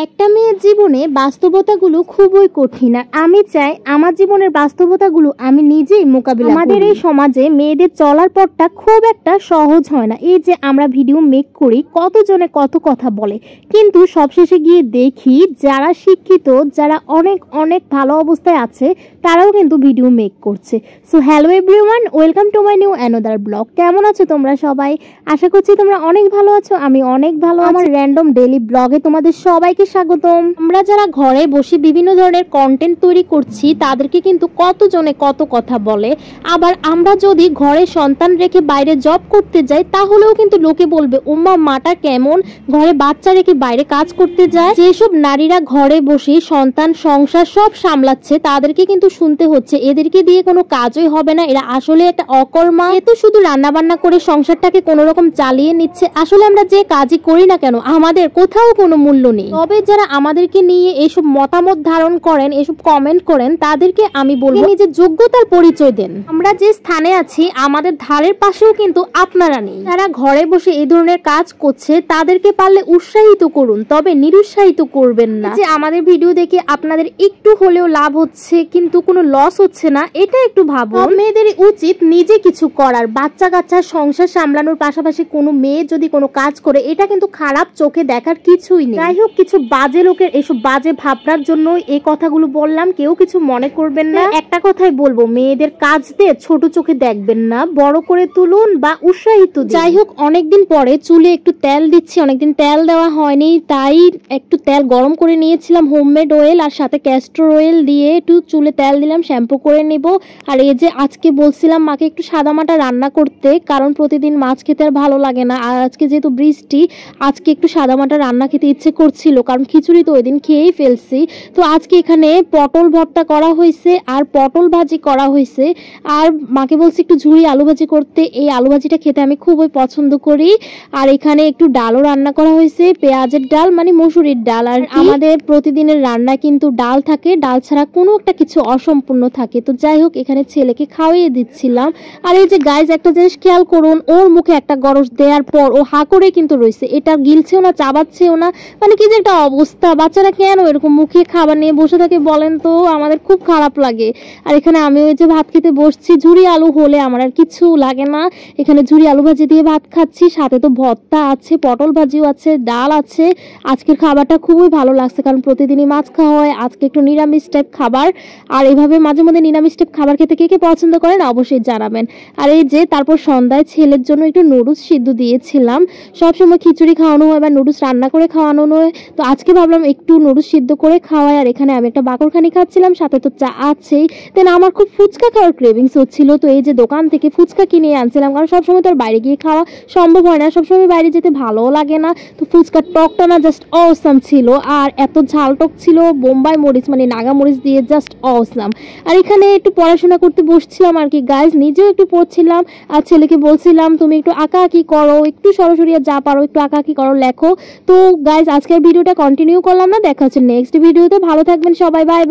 একটা মেয়ের জীবনে বাস্তবতাগুলো খুবই কঠিন, আর আমি চাই আমার জীবনের বাস্তবতাগুলো আমি নিজেই মোকাবিলা করি। আমাদের এই সমাজে মেয়েদের চলার পথটা খুব একটা সহজ হয় না। এই যে আমরা ভিডিও মেক করি, কতজনে কত কথা বলে, কিন্তু সবশেষে গিয়ে দেখি যারা শিক্ষিত, যারা অনেক অনেক ভালো অবস্থায় আছে, তারাও কিন্তু ভিডিও মেক করছে। So hello everyone, welcome to my new another blog. কেমন আছো তোমরা সবাই? আশা করছি তোমরা অনেক ভালো আছো, আমি অনেক ভালো। আমার র্যান্ডম ডেইলি ব্লগে তোমাদের সবাইকে স্বাগতম। আমরা যারা ঘরে বসে বিভিন্ন ধরনের কন্টেন্ট তৈরি করছি, তাদেরকে কিন্তু কতজনে কত কথা বলে। আবার আমরা যদি ঘরে সন্তান রেখে বাইরে জব করতে যাই, তাহলেও কিন্তু লোকে বলবে ওমা মাটা কেমন ঘরে বাচ্চা রেখে বাইরে কাজ করতে যায়। যেসব নারীরা ঘরে বসে সন্তান সংসার সব সামলাচ্ছে, তাদেরকে কিন্তু শুনতে হচ্ছে এদেরকে দিয়ে কোনো কাজই হবে না, এরা আসলে একটা অকর্মা, এ তো শুধু রান্না বান্না করে সংসারটাকে কোনো রকম চালিয়ে নিচ্ছে। আসলে আমরা যে কাজই করি না কেন, আমাদের কোথাও কোনো মূল্য নেই। তবে যারা আমাদেরকে নিয়ে এসব মতামত ধারণ করেন, এসব কমেন্ট করেন, তাদেরকে আমি বলবো নিজের যোগ্যতার পরিচয় দেন। আমরা যে স্থানে আছি, আমাদের ধারের পাশেও কিন্তু আপনারা নেই। যারা ঘরে বসে এই ধরনের কাজ করছে, তাদেরকে পারলে উৎসাহিত করুন, তবে নিরুৎসাহিত করবেন না। যে আমাদের ভিডিও দেখে আপনাদের একটু হলেও লাভ হচ্ছে কিন্তু কোনো লস হচ্ছে না, এটা একটু ভাবুন। মেয়েদের উচিত নিজে কিছু করার। বাচ্চা কাচ্চা সংসার সামলানোর পাশাপাশি কোনো মেয়ে যদি কোনো কাজ করে, এটা কিন্তু খারাপ চোখে দেখার কিছুই নেই। যাই হোক, কিছু বাজে লোকের এসব বাজে ভাবনার জন্য এই কথাগুলো বললাম, কেউ কিছু মনে করবেন না। একটা কথাই বলবো, মেয়েদের কাজ দিয়ে ছোট চোখে দেখবেন না, বড় করে তুলুন বা উৎসাহিত দিন। যাই হোক, অনেকদিন পরে চুলে একটু তেল দিচ্ছি, অনেকদিন তেল দেওয়া হয়নি, তাই একটু তেল গরম করে নিয়েছিলাম, হোমমেড অয়েল আর সাথে ক্যাস্টর অয়েল দিয়ে একটু চুলে তেল দিলাম, শ্যাম্পু করে নেব। আর এই যে আজকে বলছিলাম মাকে একটু সাদামাটা রান্না করতে, কারণ প্রতিদিন মাছ খেতে আর ভালো লাগে না। আর আজকে যেহেতু বৃষ্টি, আজকে একটু সাদামাটা রান্না খেতে ইচ্ছে করছিল, কারণ খিচুড়ি তো ওই দিন খেয়েই ফেলছি। তো আজকে এখানে পটল ভর্তা করা হয়েছে আর পটল ভাজি করা হয়েছে। আর মাকে বলছি একটু ঝুড়ি আলু ভাজি করতে, এই আলু ভাজিটা খেতে আমি খুবই পছন্দ করি। আর এখানে একটু ডালও রান্না করা হয়েছে, পেঁয়াজের ডাল মানে মসুরির ডাল। আর আমাদের প্রতিদিনের রান্না কিন্তু ডাল থাকে, ডাল ছাড়া কোনো একটা কিছু অসম্পূর্ণ থাকে। তো যাই হোক, এখানে ছেলেকে খাওয়িয়ে দিচ্ছিলাম। আর এই যে গাইজ, একটা জিনিস খেয়াল করুন, ওর মুখে একটা গরজ দেওয়ার পর ও হা করে কিন্তু রয়েছে, এটা গিলছেও না, চাবাচ্ছেও না, মানে কি যে একটা অবস্থা। বাচ্চারা কেন এরকম মুখে খাবার নিয়ে বসে থাকে বলেন তো? আমাদের খুব খারাপ লাগে। আর এখানে আমি ওই যে ভাত খেতে বসছি, ঝুড়ি আলু হলে আমার আর কিছু লাগে না। এখানে ঝুড়ি আলু ভাজি দিয়ে ভাত খাচ্ছি, সাথে তো ভর্তা আছে, পটল ভাজিও আছে, ডাল আছে। আজকের খাবারটা খুবই ভালো লাগছে, কারণ প্রতিদিনই মাছ খাওয়া হয়, আজকে একটু নিরামিষ টাইপ খাবার। আর এইভাবে মাঝে মধ্যে নিরামিষ টাইপ খাবার খেতে কে কে পছন্দ করেন অবশ্যই জানাবেন। আর এই যে তারপর সন্ধ্যায় ছেলের জন্য একটু নুডলস সিদ্ধ দিয়েছিলাম। সবসময় খিচুড়ি খাওয়ানো হয় বা নুডলস রান্না করে খাওয়ানো হয়, তো আজকে ভাবলাম একটু নুডলস সিদ্ধ করে খাওয়াই। আর এখানে আমি একটা বাকরখানি খাচ্ছিলাম, সাথে তো চা আছেই। দেন আমার খুব ফুচকা খাওয়ার ক্রেভিংস হচ্ছিল, তো এই যে দোকান থেকে ফুচকা কিনে আনছিলাম, কারণ সবসময় তো আর বাইরে গিয়ে খাওয়া সম্ভব হয় না, সবসময় বাইরে যেতে ভালোও লাগে না। তো ফুচকার টকটা না জাস্ট অসাম ছিল, আর এত ঝাল টক ছিল, বোম্বাই মরিচ মানে নাগা মরিচ দিয়ে জাস্ট অসাম। আর এখানে একটু পড়াশোনা করতে বসছিলাম আর কি গাইজ, নিজেও একটু পড়ছিলাম। আর ছেলেকে বলছিলাম তুমি একটু আঁকাআঁকি করো, একটু সরাসরি যা পারো একটু আঁকাআঁকি করো, লেখো। তো গাইজ, আজকের ভিডিওটা কন্টিনিউ করলাম না, দেখা হচ্ছে নেক্সট ভিডিওতে। ভালো থাকবেন সবাই, বাই বাই।